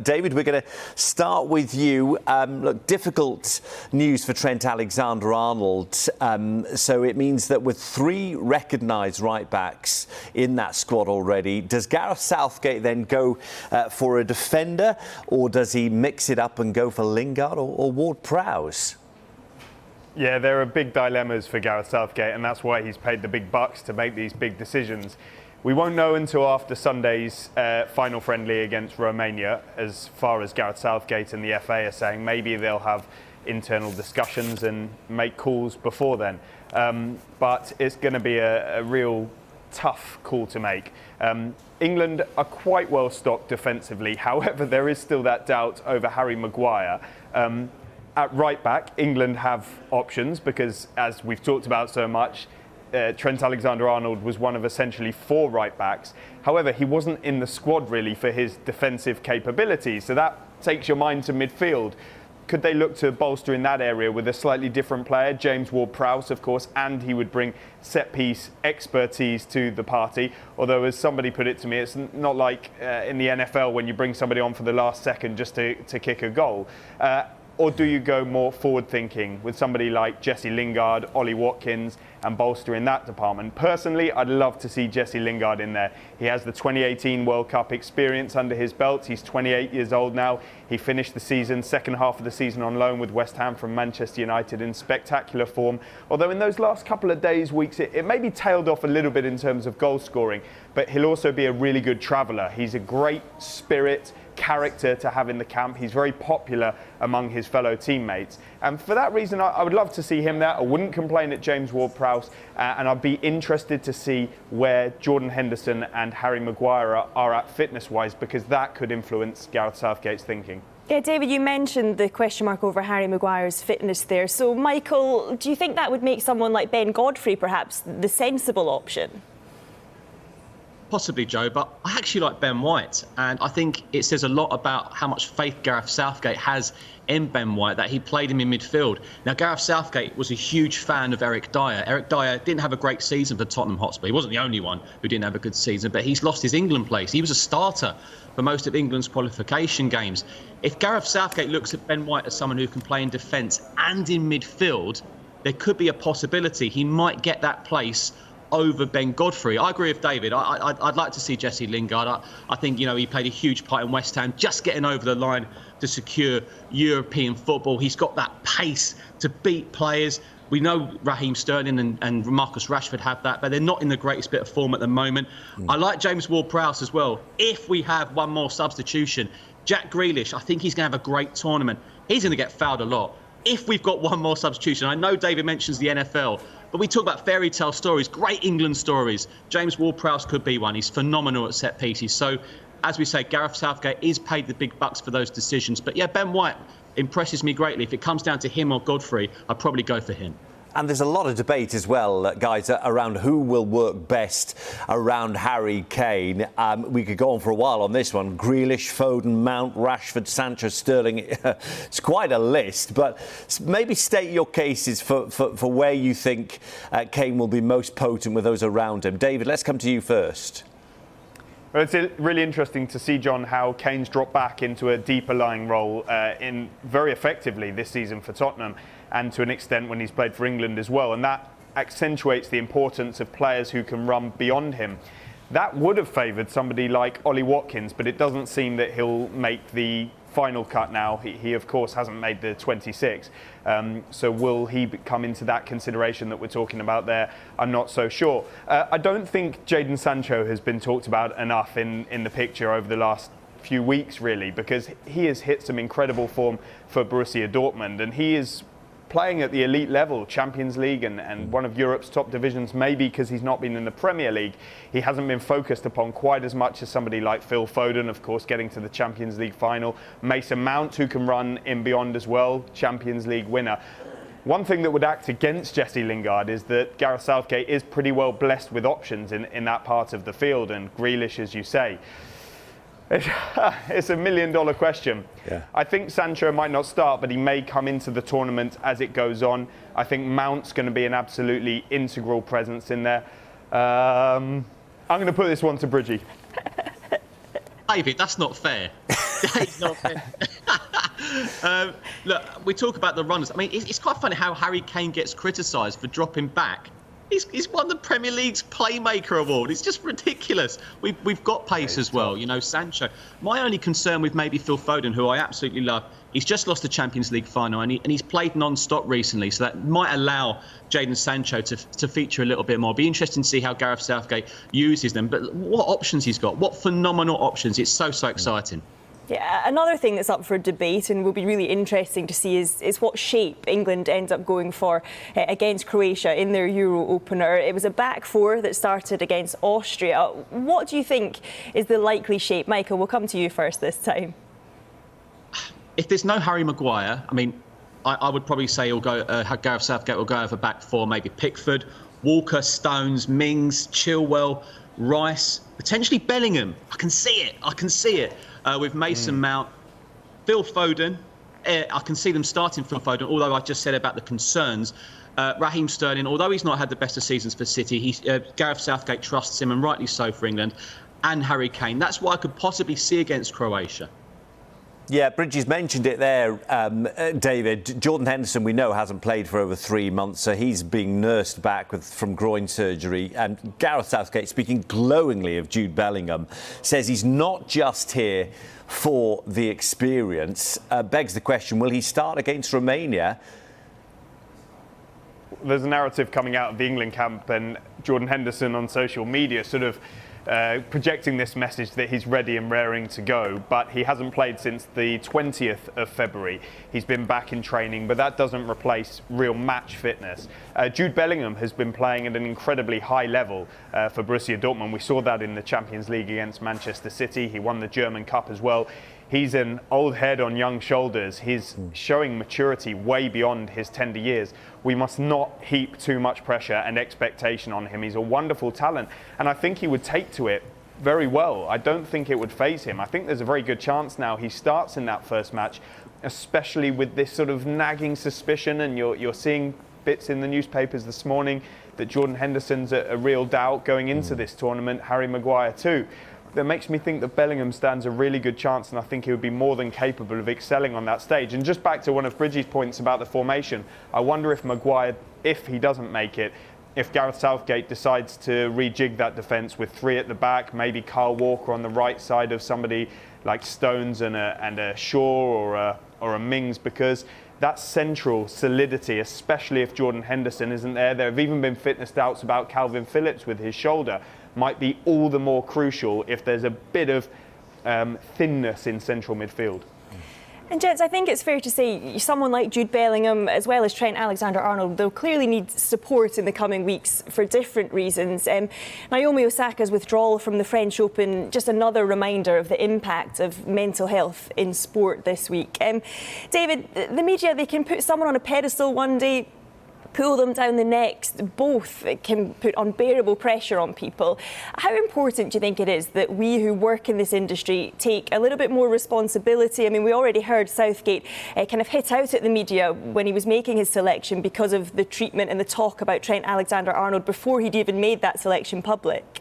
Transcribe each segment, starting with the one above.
David, we're going to start with you. Look, difficult news for Trent Alexander-Arnold. So it means that with 3 recognised right-backs in that squad already, does Gareth Southgate then go for a defender, or does he mix it up and go for Lingard or Ward-Prowse? Yeah, there are big dilemmas for Gareth Southgate, and that's why he's paid the big bucks to make these big decisions. We won't know until after Sunday's final friendly against Romania, as far as Gareth Southgate and the FA are saying. Maybe they'll have internal discussions and make calls before then. But it's going to be a real tough call to make. England are quite well stocked defensively. However, there is still that doubt over Harry Maguire. At right back, England have options because, as we've talked about so much, Trent Alexander-Arnold was one of essentially 4 right-backs. However, he wasn't in the squad really for his defensive capabilities, so that takes your mind to midfield. Could they look to bolster in that area with a slightly different player, James Ward-Prowse, of course, and he would bring set-piece expertise to the party. Although, as somebody put it to me, it's not like in the NFL when you bring somebody on for the last second just to kick a goal. Or do you go more forward-thinking with somebody like Jesse Lingard, Ollie Watkins, and bolster in that department? Personally, I'd love to see Jesse Lingard in there. He has the 2018 World Cup experience under his belt. He's 28 years old now. He finished the season, second half of the season, on loan with West Ham from Manchester United in spectacular form. Although in those last couple of days, weeks, it maybe tailed off a little bit in terms of goal scoring. But he'll also be a really good traveller. He's a great spirit, character to have in the camp. He's very popular among his fellow teammates, and for that reason I would love to see him there. I wouldn't complain at James Ward-Prowse, and I'd be interested to see where Jordan Henderson and Harry Maguire are at fitness wise, because that could influence Gareth Southgate's thinking. Yeah, David, you mentioned the question mark over Harry Maguire's fitness there. So, Michael, do you think that would make someone like Ben Godfrey perhaps the sensible option? Possibly, Joe, but I actually like Ben White, and I think it says a lot about how much faith Gareth Southgate has in Ben White that he played him in midfield. Now, Gareth Southgate was a huge fan of Eric Dyer. Eric Dyer didn't have a great season for Tottenham Hotspur. He wasn't the only one who didn't have a good season, but he's lost his England place. He was a starter for most of England's qualification games. If Gareth Southgate looks at Ben White as someone who can play in defence and in midfield, there could be a possibility he might get that place over Ben Godfrey. I agree with David. I'd like to see Jesse Lingard. I think, you know, he played a huge part in West Ham, just getting over the line to secure European football. He's got that pace to beat players. We know Raheem Sterling and Marcus Rashford have that, but they're not in the greatest bit of form at the moment. I like James Ward-Prowse as well. If we have one more substitution, Jack Grealish, I think he's going to have a great tournament. He's going to get fouled a lot. If we've got one more substitution, I know David mentions the NFL, but we talk about fairy tale stories, great England stories. James Ward-Prowse could be one. He's phenomenal at set pieces. So, as we say, Gareth Southgate is paid the big bucks for those decisions. But yeah, Ben White impresses me greatly. If it comes down to him or Godfrey, I'd probably go for him. And there's a lot of debate as well, guys, around who will work best around Harry Kane. We could go on for a while on this one. Grealish, Foden, Mount, Rashford, Sancho, Sterling. It's quite a list, but maybe state your cases for where you think Kane will be most potent with those around him. David, let's come to you first. Well, it's really interesting to see, John, how Kane's dropped back into a deeper lying role in very effectively this season for Tottenham, and to an extent when he's played for England as well. And that accentuates the importance of players who can run beyond him. That would have favoured somebody like Ollie Watkins, but it doesn't seem that he'll make the final cut now. He of course, hasn't made the 26. So will he come into that consideration that we're talking about there? I'm not so sure. I don't think Jadon Sancho has been talked about enough in the picture over the last few weeks, really, because he has hit some incredible form for Borussia Dortmund, and he is playing at the elite level, Champions League and one of Europe's top divisions. Maybe because he's not been in the Premier League, he hasn't been focused upon quite as much as somebody like Phil Foden, of course, getting to the Champions League final. Mason Mount, who can run in beyond as well, Champions League winner. One thing that would act against Jesse Lingard is that Gareth Southgate is pretty well blessed with options in that part of the field, and Grealish, as you say. It's $1 million question. Yeah. I think Sancho might not start, but he may come into the tournament as it goes on. I think Mount's going to be an absolutely integral presence in there. I'm going to put this one to Bridgie. David, that's not fair. He's not fit. Look, we talk about the runners. I mean, it's quite funny how Harry Kane gets criticised for dropping back. He's won the Premier League's Playmaker Award. It's just ridiculous. We've got pace as well, you know, Sancho. My only concern with maybe Phil Foden, who I absolutely love, he's just lost the Champions League final and he's played non-stop recently, so that might allow Jadon Sancho to feature a little bit more. Be interesting to see how Gareth Southgate uses them. But what options he's got, what phenomenal options. It's so exciting. Yeah, another thing that's up for debate and will be really interesting to see is what shape England ends up going for against Croatia in their Euro opener. It was a back four that started against Austria. What do you think is the likely shape? Michael, we'll come to you first this time. If there's no Harry Maguire, I mean, I would probably say Gareth Southgate will go over back four, maybe Pickford, Walker, Stones, Mings, Chilwell, Rice, potentially Bellingham. I can see it. With Mason Mount, Phil Foden. I can see them starting Phil Foden, although I just said about the concerns. Raheem Sterling, although he's not had the best of seasons for City, Gareth Southgate trusts him, and rightly so for England, and Harry Kane. That's what I could possibly see against Croatia. Yeah, Bridges mentioned it there, David. Jordan Henderson, we know, hasn't played for over 3 months, so he's being nursed back from groin surgery. And Gareth Southgate, speaking glowingly of Jude Bellingham, says he's not just here for the experience. Begs the question, will he start against Romania? There's a narrative coming out of the England camp and Jordan Henderson on social media sort of projecting this message that he's ready and raring to go, but he hasn't played since the 20th of February. He's been back in training, but that doesn't replace real match fitness. Jude Bellingham has been playing at an incredibly high level for Borussia Dortmund. We saw that in the Champions League against Manchester City. He won the German Cup as well. He's an old head on young shoulders. He's showing maturity way beyond his tender years. We must not heap too much pressure and expectation on him. He's a wonderful talent, and I think he would take to it very well. I don't think it would faze him. I think there's a very good chance now he starts in that first match, especially with this sort of nagging suspicion, and you're seeing bits in the newspapers this morning that Jordan Henderson's a real doubt going into this tournament, Harry Maguire too. That makes me think that Bellingham stands a really good chance, and I think he would be more than capable of excelling on that stage. And just back to one of Bridges' points about the formation, I wonder if Maguire, if he doesn't make it, if Gareth Southgate decides to rejig that defence with three at the back, maybe Kyle Walker on the right side of somebody like Stones and a Shaw or a Mings, because that central solidity, especially if Jordan Henderson isn't there. There have even been fitness doubts about Calvin Phillips with his shoulder. Might be all the more crucial if there's a bit of thinness in central midfield. And gents, I think it's fair to say someone like Jude Bellingham, as well as Trent Alexander-Arnold, they'll clearly need support in the coming weeks for different reasons. Naomi Osaka's withdrawal from the French Open, just another reminder of the impact of mental health in sport this week. David, the media, they can put someone on a pedestal one day, pull them down the next. Both can put unbearable pressure on people. How important do you think it is that we who work in this industry take a little bit more responsibility? I mean, we already heard Southgate kind of hit out at the media when he was making his selection because of the treatment and the talk about Trent Alexander-Arnold before he'd even made that selection public.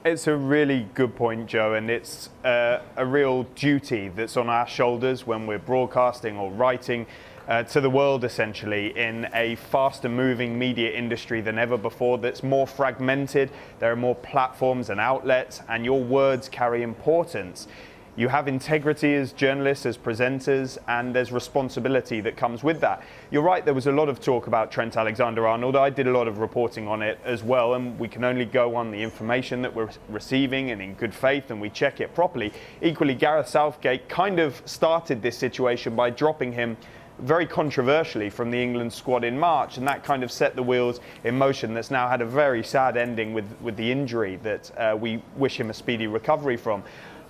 It's a really good point, Joe, and it's a real duty that's on our shoulders when we're broadcasting or writing to the world, essentially, in a faster moving media industry than ever before, that's more fragmented. There are more platforms and outlets, and your words carry importance. You have integrity as journalists, as presenters, and there's responsibility that comes with that. You're right, there was a lot of talk about Trent Alexander-Arnold. I did a lot of reporting on it as well, and we can only go on the information that we're receiving and in good faith, and we check it properly. Equally, Gareth Southgate kind of started this situation by dropping him very controversially from the England squad in March, and that kind of set the wheels in motion. That's now had a very sad ending with the injury that we wish him a speedy recovery from.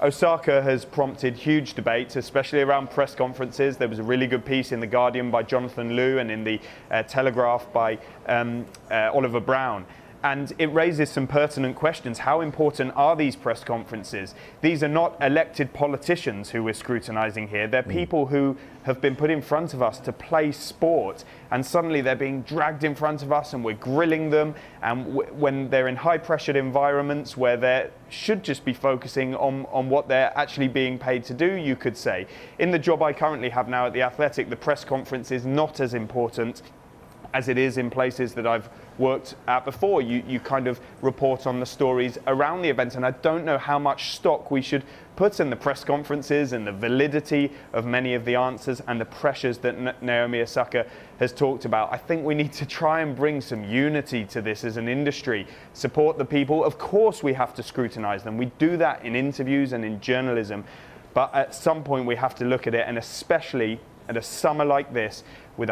Osaka has prompted huge debates, especially around press conferences. There was a really good piece in The Guardian by Jonathan Liu and in the Telegraph by Oliver Brown. And it raises some pertinent questions. How important are these press conferences? These are not elected politicians who we're scrutinising here. They're people who have been put in front of us to play sport, and suddenly they're being dragged in front of us and we're grilling them. And when they're in high-pressured environments where they should just be focusing on what they're actually being paid to do, you could say. In the job I currently have now at The Athletic, the press conference is not as important as it is in places that I've worked at before. You kind of report on the stories around the event, and I don't know how much stock we should put in the press conferences and the validity of many of the answers and the pressures that Naomi Osaka has talked about. I think we need to try and bring some unity to this as an industry, support the people. Of course we have to scrutinise them. We do that in interviews and in journalism, but at some point we have to look at it, and especially at a summer like this, with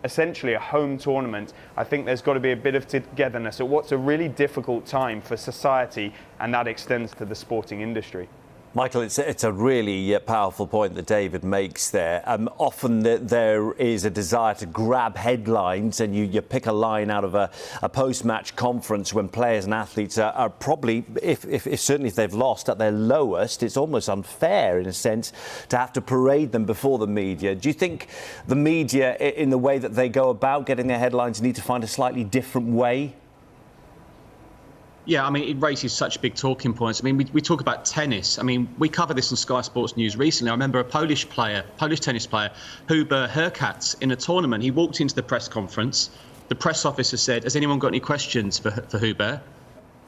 essentially a home tournament, I think there's got to be a bit of togetherness at what's a really difficult time for society, and that extends to the sporting industry. Michael, it's a really powerful point that David makes there. Often there is a desire to grab headlines, and you pick a line out of a post-match conference when players and athletes are probably, if certainly if they've lost, at their lowest. It's almost unfair, in a sense, to have to parade them before the media. Do you think the media, in the way that they go about getting their headlines, need to find a slightly different way? Yeah, I mean, it raises such big talking points. I mean, we talk about tennis. I mean, we covered this on Sky Sports News recently. I remember a Polish tennis player, Hubert Hurkacz, in a tournament. He walked into the press conference. The press officer said, "Has anyone got any questions for Hubert?"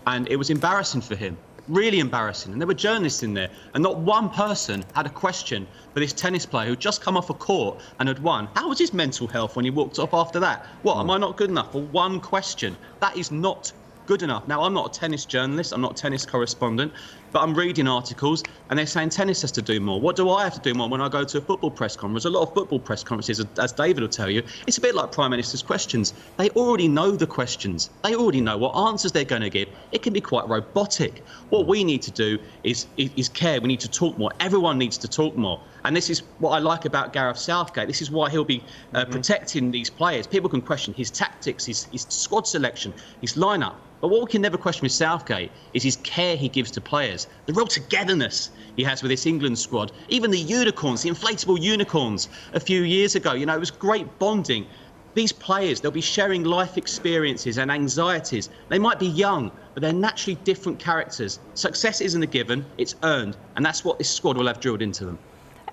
And it was embarrassing for him, really embarrassing. And there were journalists in there, and not one person had a question for this tennis player who'd just come off a court and had won. How was his mental health when he walked up after that? What, am I not good enough for one question? That is not good enough. Now, I'm not a tennis journalist, I'm not a tennis correspondent, but I'm reading articles and they're saying tennis has to do more. What do I have to do more when I go to a football press conference? A lot of football press conferences, as David will tell you, it's a bit like Prime Minister's questions. They already know the questions. They already know what answers they're going to give. It can be quite robotic. What we need to do is care. We need to talk more. Everyone needs to talk more. And this is what I like about Gareth Southgate. This is why he'll be protecting these players. People can question his tactics, his squad selection, his lineup. But what we can never question with Southgate is his care he gives to players, the real togetherness he has with this England squad, even the unicorns, the inflatable unicorns a few years ago. You know, it was great bonding. These players, they'll be sharing life experiences and anxieties. They might be young, but they're naturally different characters. Success isn't a given, it's earned. And that's what this squad will have drilled into them.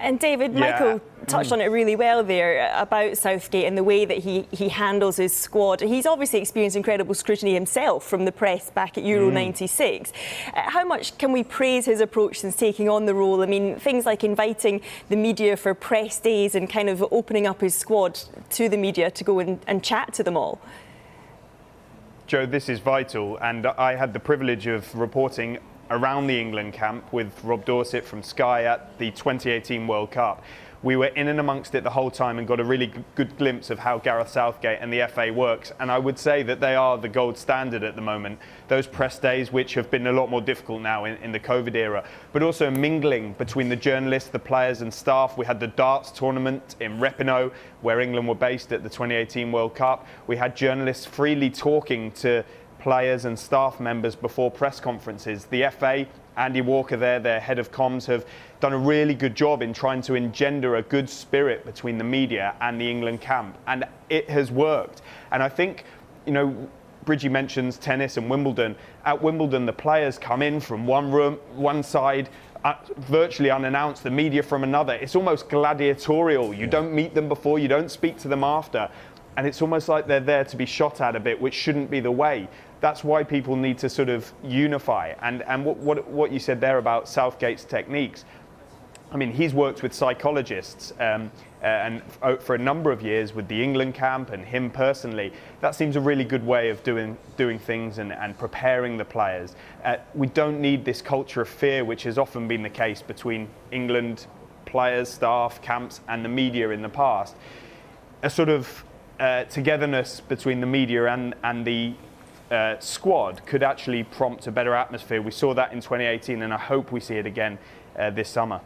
And David, Michael touched on it really well there about Southgate and the way that he handles his squad. He's obviously experienced incredible scrutiny himself from the press back at Euro 96. How much can we praise his approach since taking on the role? I mean, things like inviting the media for press days and kind of opening up his squad to the media to go and chat to them all. Joe, this is vital, and I had the privilege of reporting around the England camp with Rob Dorset from Sky at the 2018 World Cup. We were in and amongst it the whole time and got a really good glimpse of how Gareth Southgate and the FA works, and I would say that they are the gold standard at the moment. Those press days, which have been a lot more difficult now in the COVID era, but also mingling between the journalists, the players and staff. We had the darts tournament in Repino, where England were based at the 2018 World Cup. We had journalists freely talking to players and staff members before press conferences. The FA, Andy Walker there, their head of comms, have done a really good job in trying to engender a good spirit between the media and the England camp, and it has worked. And I think, you know, Bridgie mentions tennis and Wimbledon. At Wimbledon, the players come in from one room, one side, virtually unannounced, the media from another. It's almost gladiatorial. You don't meet them before, you don't speak to them after. And it's almost like they're there to be shot at a bit, which shouldn't be the way. That's why people need to sort of unify. And what you said there about Southgate's techniques, I mean, he's worked with psychologists and for a number of years with the England camp and him personally. That seems a really good way of doing things and preparing the players. We don't need this culture of fear, which has often been the case between England players, staff, camps and the media in the past. A sort of togetherness between the media and the squad could actually prompt a better atmosphere. We saw that in 2018 and I hope we see it again this summer.